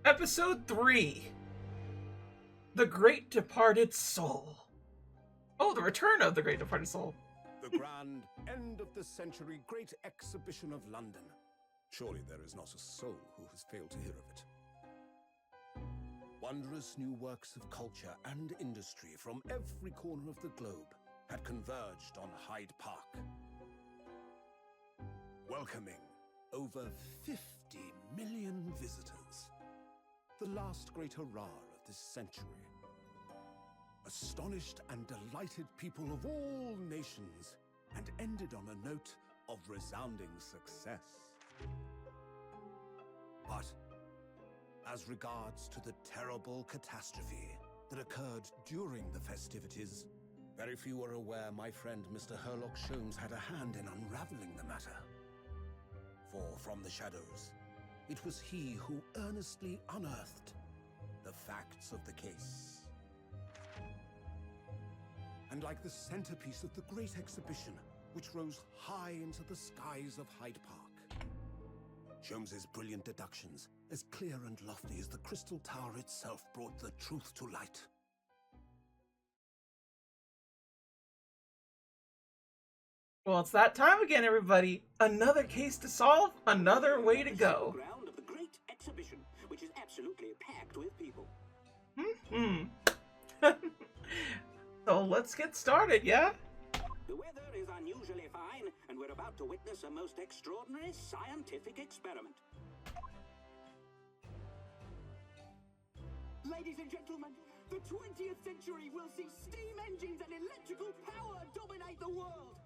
Episode 3. The Great Departed Soul. Oh, the return of the Great Departed Soul. The grand end of the century Great Exhibition of London. Surely there is not a soul who has failed to hear of it. Wondrous new works of culture and industry from every corner of the globe had converged on Hyde Park, welcoming over 50 million visitors. The last great hurrah of this century. Astonished and delighted people of all nations, and ended on a note of resounding success. But as regards to the terrible catastrophe that occurred during the festivities, very few are aware my friend Mr. Herlock Sholmes had a hand in unraveling the matter. For from the shadows, it was he who earnestly unearthed the facts of the case. And like the centerpiece of the great exhibition, which rose high into the skies of Hyde Park, Sholmes's brilliant deductions, as clear and lofty as the Crystal Tower itself, brought the truth to light. Well, it's that time again, everybody. Another case to solve, another way to go. Ground of the great exhibition, which is absolutely packed with people. So let's get started, yeah? The weather is unusually fine, and we're about to witness a most extraordinary scientific experiment. Ladies and gentlemen, the 20th century will see steam engines and electrical power dominate the world.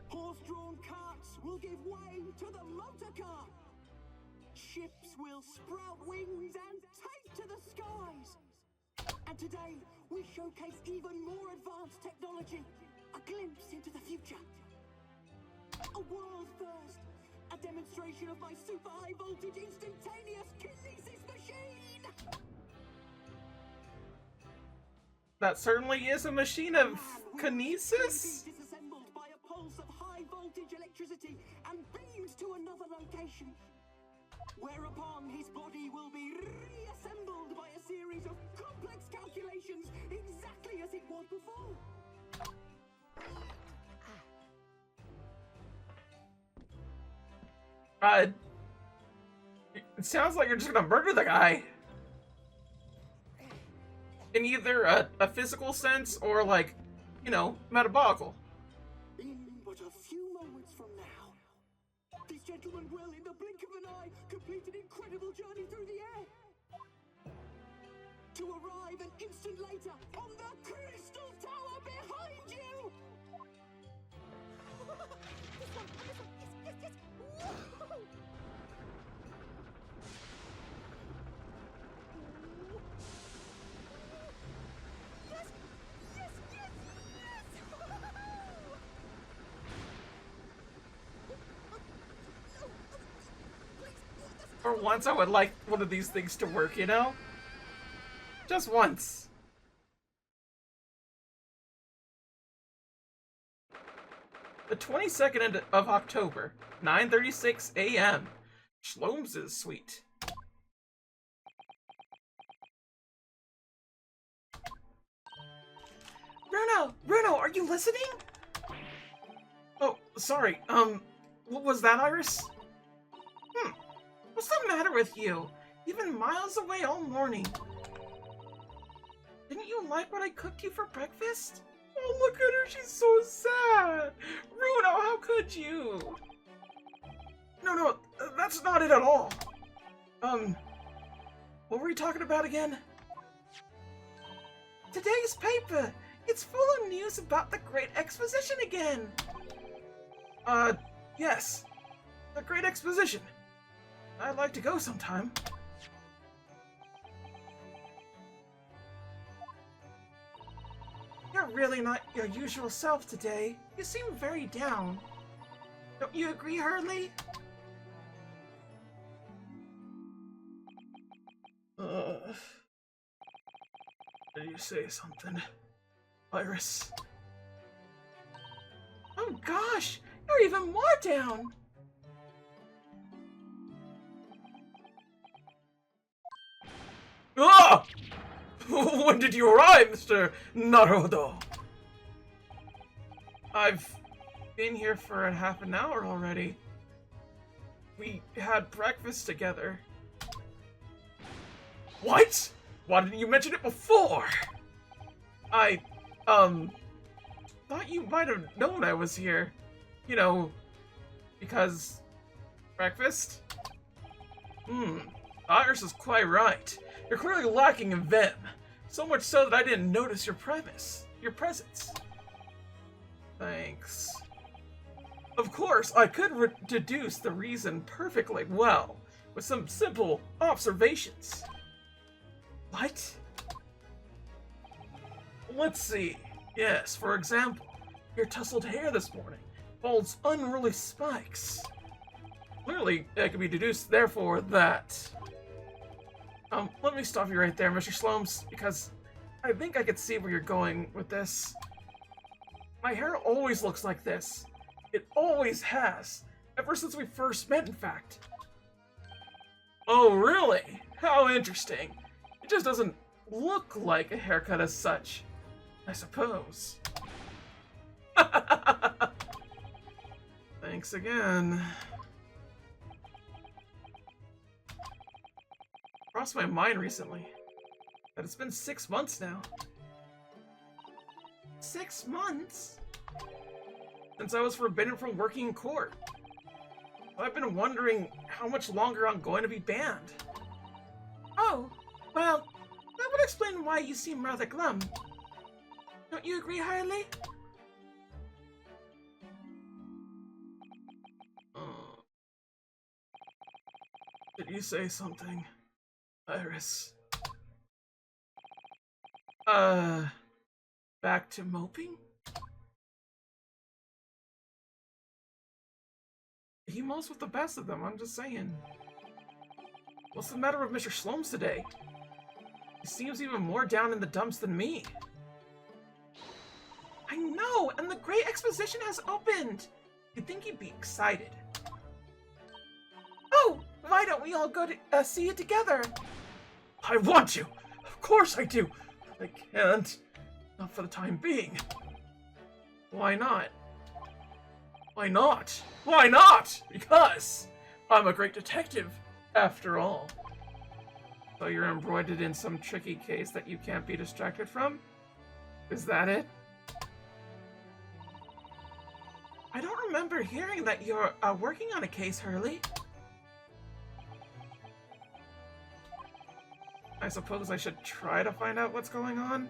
Horse-drawn carts will give way to the motor car. Ships will sprout wings and take to the skies. And today, we showcase even more advanced technology. A glimpse into the future. A world first. A demonstration of my super high voltage instantaneous kinesis machine. That certainly is a machine of kinesis. Disassembled by a pulse of high voltage electricity and beamed to another location. Whereupon his body will be reassembled by a series of complex calculations exactly as it was before. It sounds like you're just gonna murder the guy. In either a physical sense or, like, you know, metabolical. In but a few moments from now, this gentleman will, in the blink of an eye, complete an incredible journey through the air. To arrive an instant later on the Crystal Tower behind you! This one, yes. Whoa! Yes! For once, I would like one of these things to work, you know? Just once. The 22nd of October, 9:36 a.m. Sholmes' suite. Bruno, are you listening? Oh, sorry, what was that, Iris? What's the matter with you? You've been miles away all morning. Didn't you like what I cooked you for breakfast? Oh, look at her, she's so sad! Bruno, how could you? No, that's not it at all. What were we talking about again? Today's paper! It's full of news about the Great Exposition again! Yes. The Great Exposition. I'd like to go sometime. You're really not your usual self today. You seem very down. Don't you agree, Hurley? Did you say something, Iris? Oh gosh, you're even more down! When did you arrive, Mr. Naruhodo? I've been here for a half an hour already. We had breakfast together. What? Why didn't you mention it before? I, thought you might have known I was here. You know, because... breakfast? Iris is quite right. You're clearly lacking in vim. So much so that I didn't notice your presence. Thanks. Of course, I could deduce the reason perfectly well, with some simple observations. What? Let's see. Yes, for example, your tousled hair this morning holds unruly spikes. Clearly, it can be deduced, therefore, that... let me stop you right there, Mr. Slomes, because I think I could see where you're going with this. My hair always looks like this. It always has. Ever since we first met, in fact. Oh, really? How interesting. It just doesn't look like a haircut as such, I suppose. Thanks again. Crossed my mind recently that it's been 6 months now. 6 months? Since I was forbidden from working in court. I've been wondering how much longer I'm going to be banned. Oh, well, that would explain why you seem rather glum. Don't you agree, Harley? Did you say something, Iris? Back to moping? He mows with the best of them, I'm just saying. What's the matter with Mr. Slomes today? He seems even more down in the dumps than me. I know, and the great exposition has opened! You'd think he'd be excited. Oh, why don't we all go to see it together? I want to! Of course I do! I can't. Not for the time being. Why not? Why not? Why not? Because I'm a great detective, after all. So you're embroidered in some tricky case that you can't be distracted from? Is that it? I don't remember hearing that you're working on a case, Hurley. I suppose I should try to find out what's going on?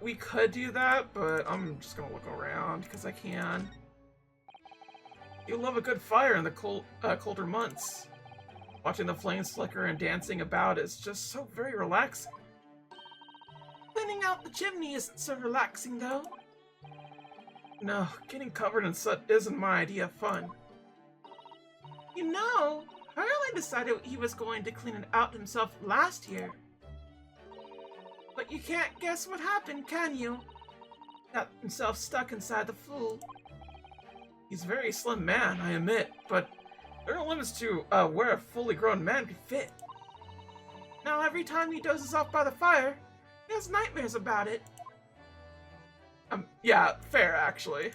We could do that, but I'm just gonna look around, because I can. You love a good fire in the colder months. Watching the flames flicker and dancing about is just so very relaxing. Cleaning out the chimney isn't so relaxing, though. No, getting covered in soot isn't my idea of fun. You know, Harley decided he was going to clean it out himself last year. But you can't guess what happened, can you? Got himself stuck inside the fool. He's a very slim man, I admit, but there are limits to where a fully grown man could fit. Now every time he dozes off by the fire, he has nightmares about it. Yeah, fair, actually.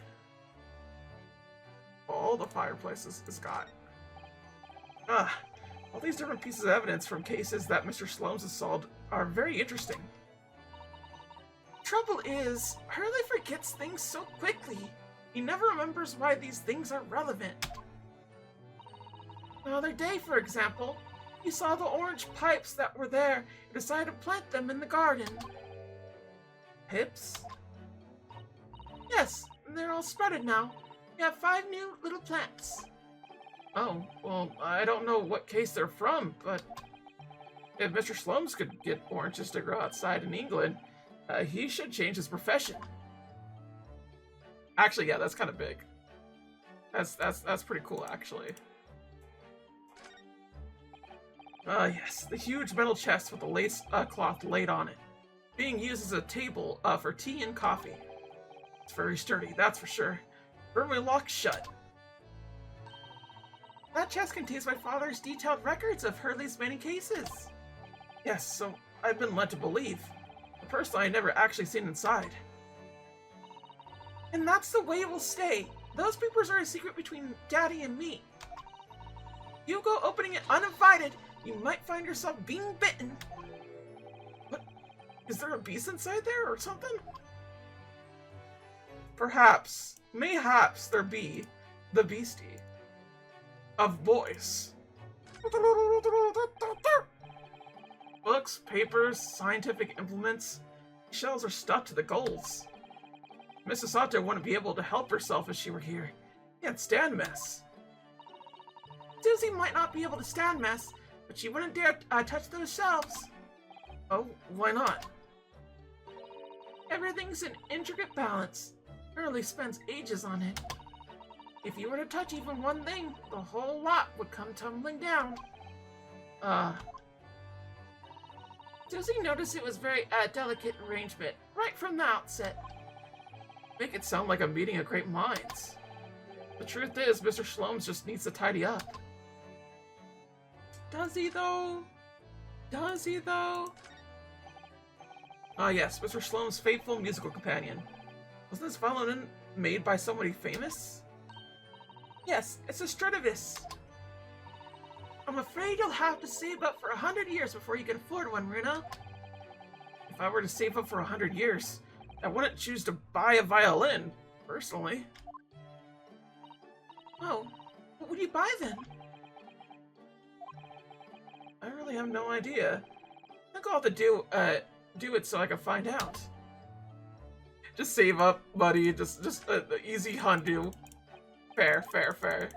All the fireplaces is got. All these different pieces of evidence from cases that Mr. Slomes has solved are very interesting. Trouble is, Hurley forgets things so quickly. He never remembers why these things are relevant. The other day, for example, he saw the orange pipes that were there and decided to plant them in the garden. Pips? Yes, they're all spreaded now. We have 5 new little plants. Oh, well, I don't know what case they're from, but if Mr. Slomes could get oranges to grow outside in England, he should change his profession. Actually, yeah, that's kind of big. That's pretty cool, actually. Yes, the huge metal chest with the lace cloth laid on it, being used as a table for tea and coffee. It's very sturdy, that's for sure. Firmly locked shut. That chest contains my father's detailed records of Hurley's many cases. Yes, so I've been led to believe. But personally, I never actually seen inside. And that's the way it will stay. Those papers are a secret between Daddy and me. You go opening it uninvited, you might find yourself being bitten. What? Is there a beast inside there or something? Perhaps, mayhaps there be the beastie of boys. Books, papers, scientific implements. Shells are stuffed to the gulls. Mrs. Sato wouldn't be able to help herself if she were here. Can't stand mess. Susie might not be able to stand mess, but she wouldn't dare touch those shelves. Oh, why not? Everything's in intricate balance. Hurley spends ages on it. If you were to touch even one thing, the whole lot would come tumbling down. Susie noticed it was very delicate arrangement, right from the outset. Make it sound like I'm meeting of great minds. The truth is, Mr. Shlomes just needs to tidy up. Does he though? Does he though? Ah yes, Mr. Shlomes' faithful musical companion. Wasn't this violin made by somebody famous? Yes, it's a Stradivis. I'm afraid you'll have to save up for 100 years before you can afford one, Runa. If I were to save up for 100 years, I wouldn't choose to buy a violin, personally. Oh, what would you buy then? I really have no idea. I think I'll have to do it so I can find out. Just save up, buddy. Just an easy hundo. Fair, fair, fair.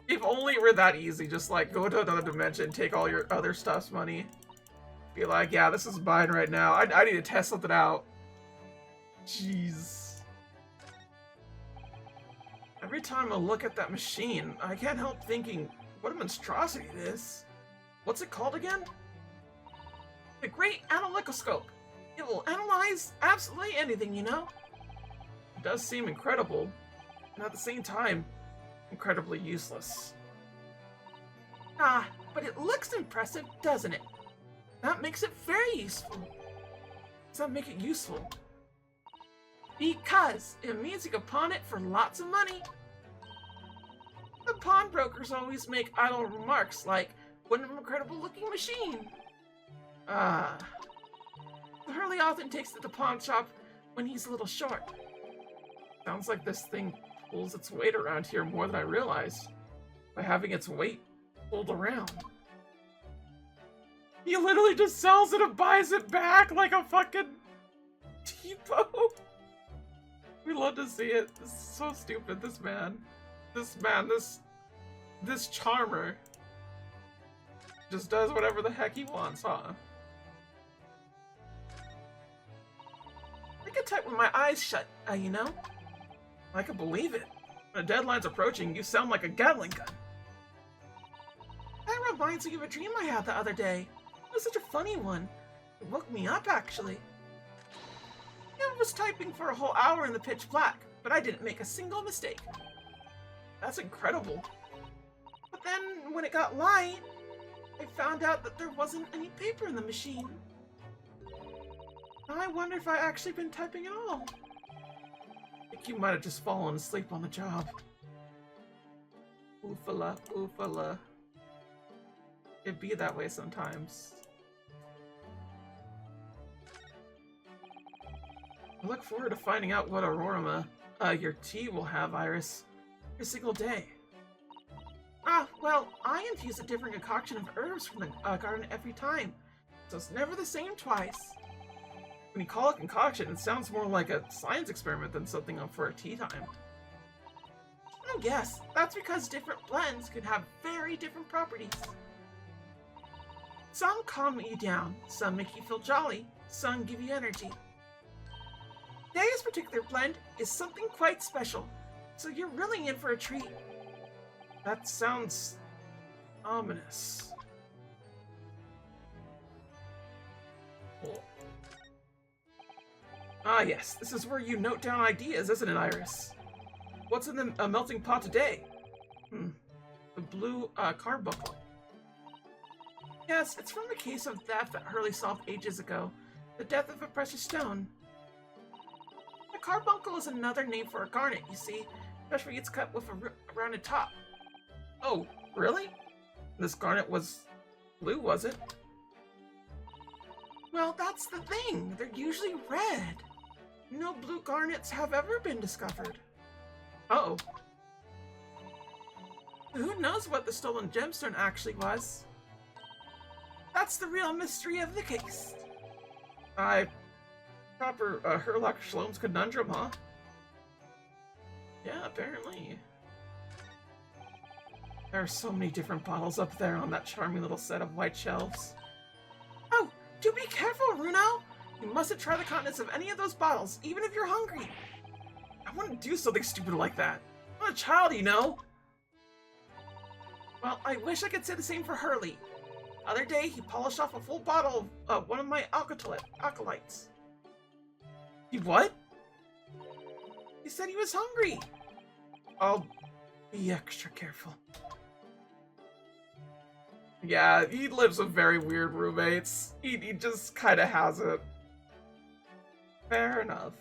If only it were that easy, just like go to another dimension, take all your other stuff's money. Be like, yeah, this is mine right now. I need to test something out. Jeez. Every time I look at that machine, I can't help thinking, what a monstrosity it is. What's it called again? The Great Analyticoscope. It will analyze absolutely anything, you know? It does seem incredible, and at the same time, incredibly useless. Ah, but it looks impressive, doesn't it? That makes it very useful. Does that make it useful? Because it means you can pawn it for lots of money. The pawnbrokers always make idle remarks like, what an incredible looking machine. Hurley often takes it to the pawn shop when he's a little short. Sounds like this thing pulls its weight around here more than I realized by having its weight pulled around. He literally just sells it and buys it back like a fucking depot. We love to see it. This is so stupid, this man. This charmer just does whatever the heck he wants, huh? I can type with my eyes shut, you know? I can believe it. When a deadline's approaching, you sound like a Gatling gun. That reminds me of a dream I had the other day. It was such a funny one. It woke me up, actually. I was typing for a whole hour in the pitch black, but I didn't make a single mistake. That's incredible. But then, when it got light, I found out that there wasn't any paper in the machine. Now I wonder if I actually been typing at all. I think you might have just fallen asleep on the job. Oofala, oofala. It'd be that way sometimes. I look forward to finding out what aroma your tea will have, Iris, every single day. Ah, well, I infuse a different concoction of herbs from the garden every time, so it's never the same twice. When you call it concoction, it sounds more like a science experiment than something up for a tea time. Oh yes, that's because different blends can have very different properties. Some calm you down, some make you feel jolly, some give you energy. Today's particular blend is something quite special, so you're really in for a treat. That sounds ominous. Cool. Ah yes, this is where you note down ideas, isn't it, Iris? What's in the melting pot today? The blue carbuncle. Yes, it's from a case of theft that Hurley solved ages ago. The death of a precious stone. A carbuncle is another name for a garnet, you see, especially it's cut with a rounded top. Oh, really? This garnet was blue, was it? Well, that's the thing. They're usually red. No blue garnets have ever been discovered. Uh-oh. Who knows what the stolen gemstone actually was? That's the real mystery of the case. Proper Herlock Sholmes conundrum, huh? Yeah, apparently. There are so many different bottles up there on that charming little set of white shelves. Oh, do be careful, Runo! You mustn't try the contents of any of those bottles, even if you're hungry. I wouldn't do something stupid like that. I'm a child, you know. Well, I wish I could say the same for Hurley. The other day, he polished off a full bottle of one of my alkalites. He what? He said he was hungry. I'll be extra careful. Yeah, he lives with very weird roommates. He just kind of has it. Fair enough.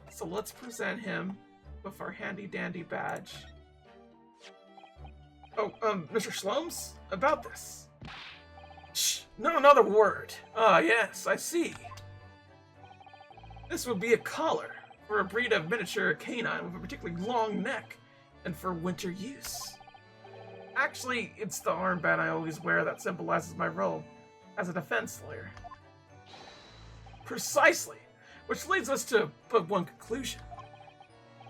So let's present him with our handy-dandy badge. Oh, Mr. Sholmes? About this. Shh, not another word. Ah, yes, I see. This would be a collar for a breed of miniature canine with a particularly long neck and for winter use. Actually, it's the armband I always wear that symbolizes my role as a defense lawyer. Precisely, which leads us to but one conclusion.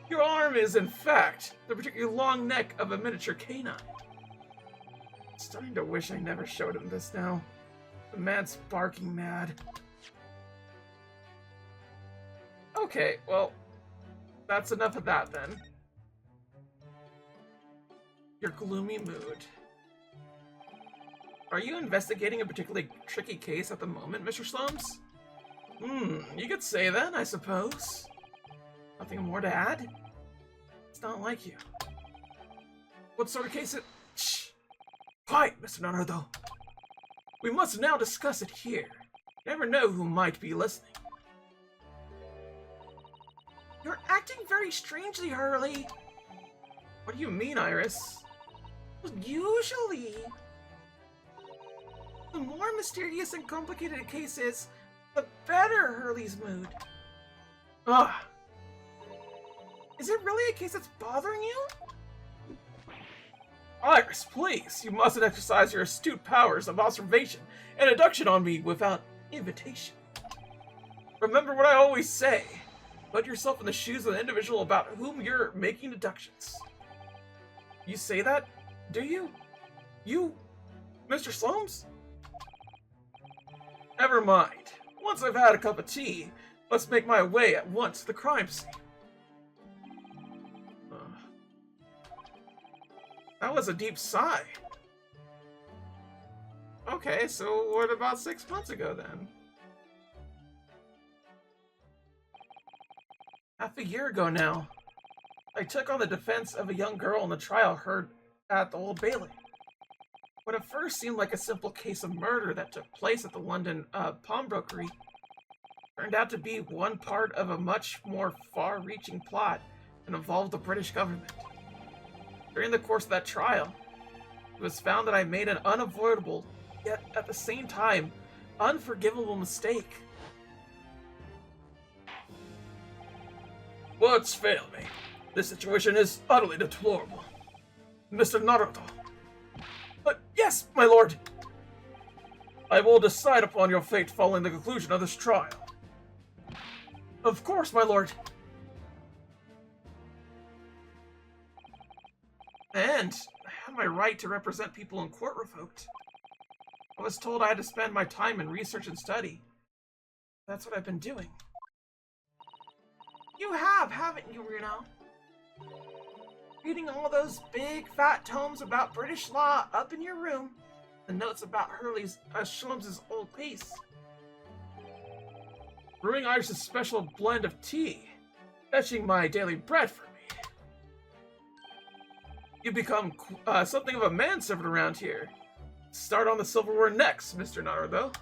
Your arm is, in fact, the particularly long neck of a miniature canine. I'm starting to wish I never showed him this now. The man's barking mad. Okay, well, that's enough of that then. Your gloomy mood. Are you investigating a particularly tricky case at the moment, Mr. Sholmes? You could say that, I suppose. Nothing more to add? It's not like you. What sort of case it... Shh! Quiet, Mr. Naruhodo. We must now discuss it here. You never know who might be listening. You're acting very strangely, Hurley. What do you mean, Iris? Usually, the more mysterious and complicated a case is, the better Hurley's mood. Ah! Is it really a case that's bothering you? Iris, please! You mustn't exercise your astute powers of observation and induction on me without invitation. Remember what I always say. Put yourself in the shoes of the individual about whom you're making deductions. You say that? Do you? You, Mr. Sholmes? Never mind. Once I've had a cup of tea, let's make my way at once to the crime scene. That was a deep sigh. Okay, so what about 6 months ago then? Half a year ago now. I took on the defense of a young girl in the trial heard at the Old Bailey. What at first seemed like a simple case of murder that took place at the London pawnbrokery turned out to be one part of a much more far-reaching plot and involved the British government. During the course of that trial, it was found that I made an unavoidable, yet at the same time, unforgivable mistake. Words fail me. This situation is utterly deplorable. Mr. Naruhodo. But yes, my lord! I will decide upon your fate following the conclusion of this trial. Of course, my lord. And I have my right to represent people in court revoked. I was told I had to spend my time in research and study. That's what I've been doing. You have, haven't you, Runo? Reading all those big, fat tomes about British law up in your room. The notes about Hurley's, Sholmes' old case. Brewing Iris' special blend of tea. Fetching my daily bread for me. You become something of a manservant around here. Start on the silverware next, Mr. Naruhodo.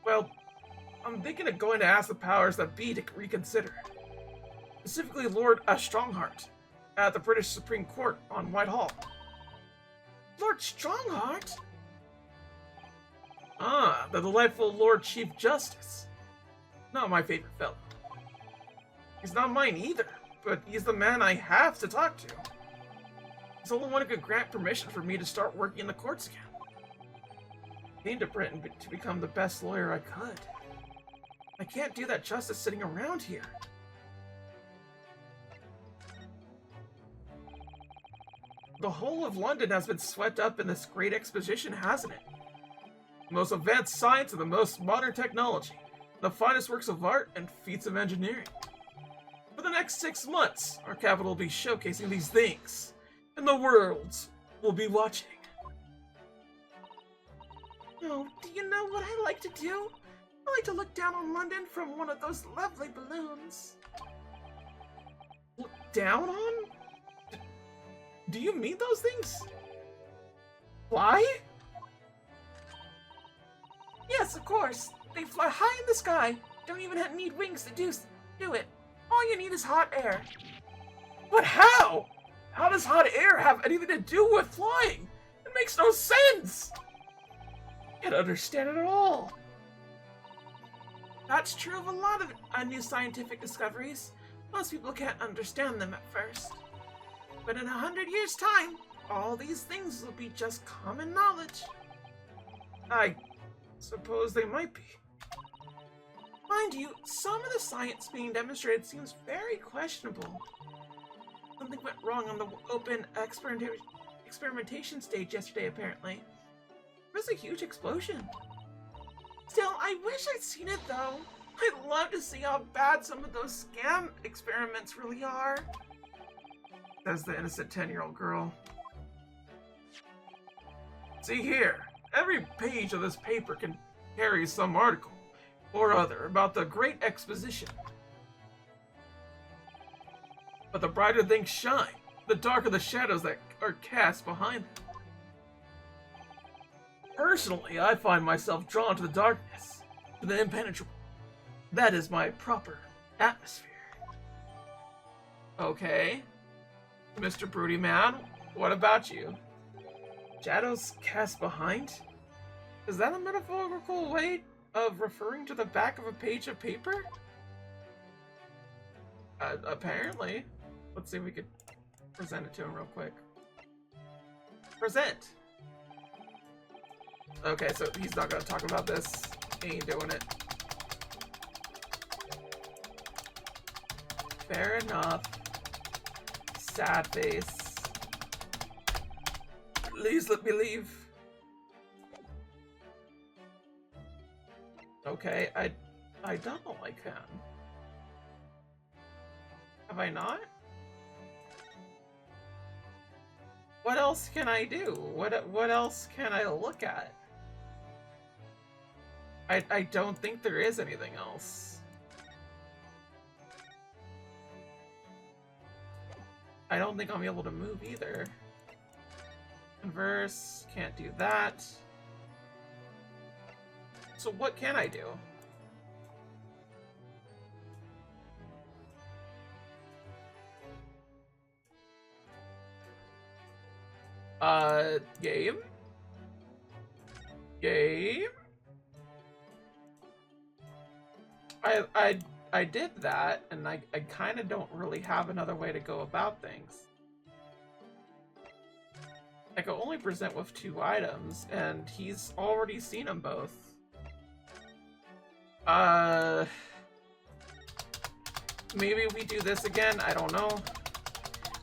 Well, I'm thinking of going to ask the powers that be to reconsider. Specifically Lord Strongheart at the British Supreme Court on Whitehall. Lord Strongheart? Ah, the delightful Lord Chief Justice. Not my favorite fellow. He's not mine either, but he's the man I have to talk to. He's the only one who could grant permission for me to start working in the courts again. I came to Britain to become the best lawyer I could. I can't do that justice sitting around here. The whole of London has been swept up in this great exposition, hasn't it? The most advanced science and the most modern technology, the finest works of art and feats of engineering. For the next 6 months, our capital will be showcasing these things, and the world will be watching. Oh, do you know what I like to do? I like to look down on London from one of those lovely balloons. Look down on? Do you mean those things? Fly? Yes, of course. They fly high in the sky. Don't even need wings to do it. All you need is hot air. But how? How does hot air have anything to do with flying? It makes no sense! I can't understand it at all. That's true of a lot of new scientific discoveries. Most people can't understand them at first. But in 100 years' time, all these things will be just common knowledge. I suppose they might be. Mind you, some of the science being demonstrated seems very questionable. Something went wrong on the open experimentation stage yesterday, apparently. There was a huge explosion. Still, I wish I'd seen it, though. I'd love to see how bad some of those scam experiments really are. Says the innocent 10-year-old girl. See here, every page of this paper can carry some article or other about the Great Exposition. But the brighter things shine, the darker the shadows that are cast behind them. Personally, I find myself drawn to the darkness, to the impenetrable. That is my proper atmosphere. Okay. Mr. Broody Man, what about you? Shadows cast behind? Is that a metaphorical way of referring to the back of a page of paper? Apparently. Let's see if we could present it to him real quick. Present! Okay, so he's not gonna talk about this. He ain't doing it. Fair enough. Sad face. Please let me leave. Okay, I don't know I can. Have I not? What else can I do? What else can I look at? I don't think there is anything else. I don't think I'll be able to move either. Converse, can't do that. So what can I do? Game? Game? I did that, and I kind of don't really have another way to go about things. I can only present with 2 items, and he's already seen them both. Maybe we do this again, I don't know.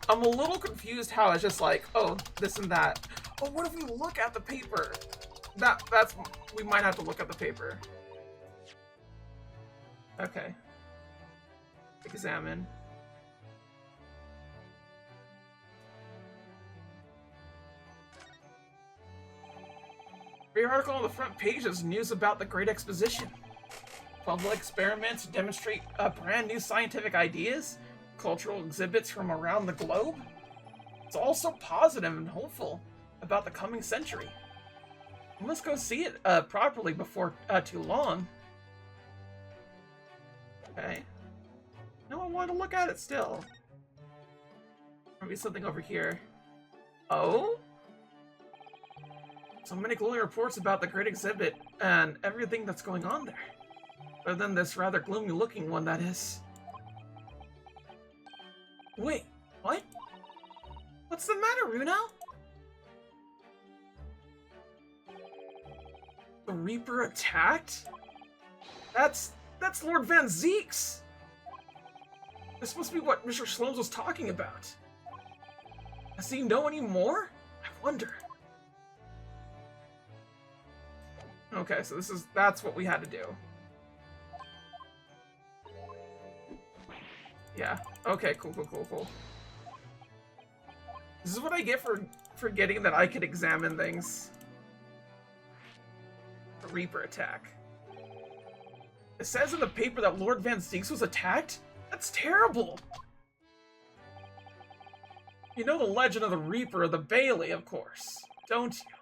I'm a little confused how it's just like, oh, this and that. Oh, what if we look at the paper? That's, we might have to look at the paper. Okay. Examine. The article on the front page is news about the Great Exposition. 12 experiments to demonstrate brand new scientific ideas, cultural exhibits from around the globe. It's all so positive and hopeful about the coming century. We must go see it properly before too long. Okay. No, I want to look at it still. Maybe something over here. Oh? So many glowing reports about the great exhibit and everything that's going on there. Other than this rather gloomy looking one, that is. Wait, what? What's the matter, Runo? The Reaper attacked? That's Lord Van Zeeks! This must be what Mr. Slomes was talking about. Does he know any more? I wonder. Okay, so that's what we had to do. Yeah. Okay, cool. This is what I get for forgetting that I could examine things. A Reaper attack. It says in the paper that Lord Van Zeeks was attacked? That's terrible! You know the legend of the Reaper of the Bailey, of course, don't you?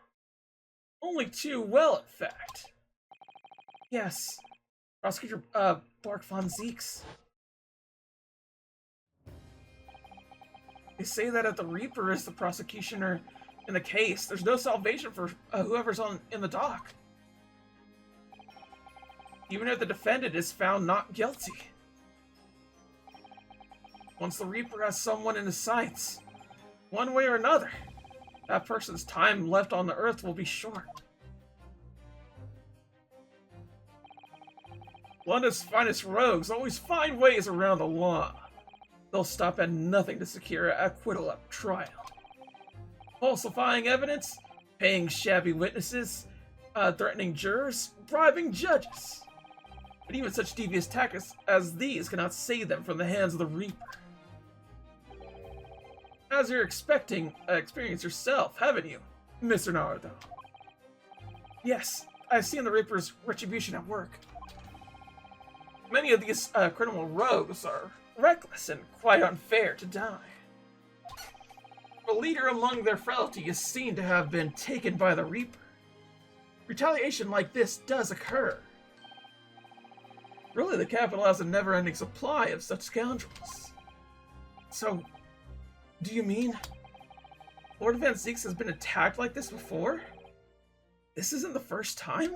Only too well, in fact. Yes. Prosecutor, Bark Van Zeeks. They say that if the Reaper is the prosecutioner in the case, there's no salvation for whoever's in the dock. Even if the defendant is found not guilty. Once the Reaper has someone in his sights, one way or another, that person's time left on the earth will be short. London's finest rogues always find ways around the law. They'll stop at nothing to secure acquittal at trial. Falsifying evidence, paying shabby witnesses, threatening jurors, bribing judges. But even such devious tactics as these cannot save them from the hands of the Reaper. As you're expecting, experience yourself, haven't you, Mr. Naruhodo? Yes, I've seen the Reaper's retribution at work. Many of these criminal rogues are reckless and quite unfair to die. The leader among their frailty is seen to have been taken by the Reaper. Retaliation like this does occur. Really, the capital has a never-ending supply of such scoundrels. So, do you mean Lord Van Zeeks has been attacked like this before? This isn't the first time?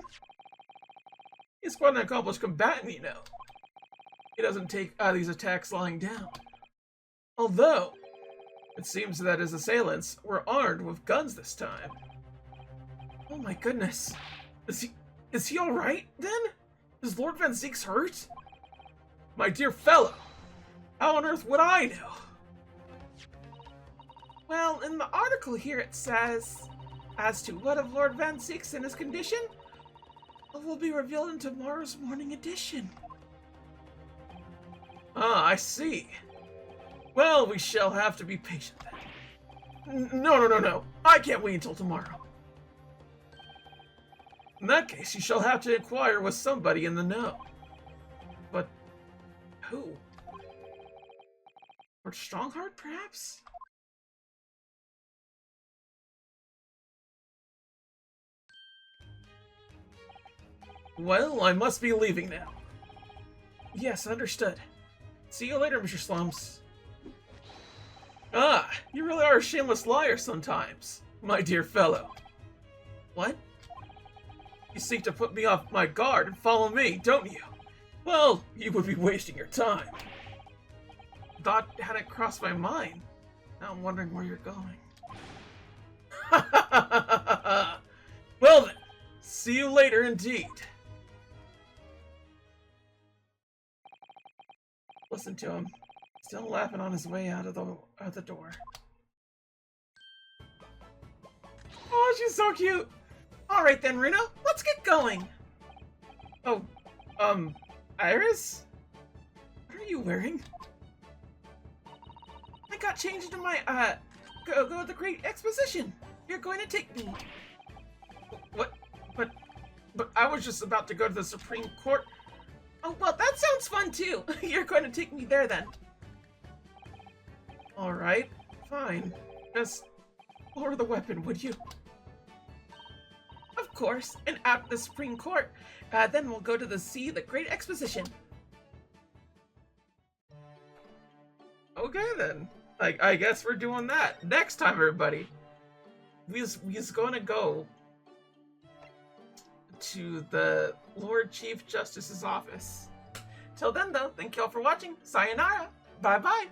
He's quite an accomplished combatant, you know. He doesn't take these attacks lying down. Although, it seems that his assailants were armed with guns this time. Oh my goodness. Is he alright, then? Is Lord Van Zeeks hurt? My dear fellow, how on earth would I know? Well, in the article here it says, as to what of Lord Van Zeeks and his condition, will be revealed in tomorrow's morning edition. Ah, I see. Well, we shall have to be patient then. No. I can't wait until tomorrow. In that case, you shall have to inquire with somebody in the know. But who? Lord Strongheart, perhaps? Well, I must be leaving now. Yes, understood. See you later, Mr. Slums. Ah, you really are a shameless liar sometimes, my dear fellow. What? You seek to put me off my guard and follow me, don't you? Well, you would be wasting your time. Thought hadn't crossed my mind. Now I'm wondering where you're going. Well then, see you later indeed. Listen to him, still laughing on his way out of the door. Oh, she's so cute. All right then, Runo, let's get going. Oh, Iris? What are you wearing? I got changed into my, go to the Great Exposition. You're going to take me. What? But I was just about to go to the Supreme Court. Oh, well, that sounds fun, too. You're going to take me there, then. All right, fine. Just lower the weapon, would you? Of course, and after the Supreme Court, then we'll go to the Great Exposition. Okay then. I guess we're doing that. Next time, everybody. We's gonna go to the Lord Chief Justice's office. Till then, though, thank you all for watching. Sayonara. Bye-bye.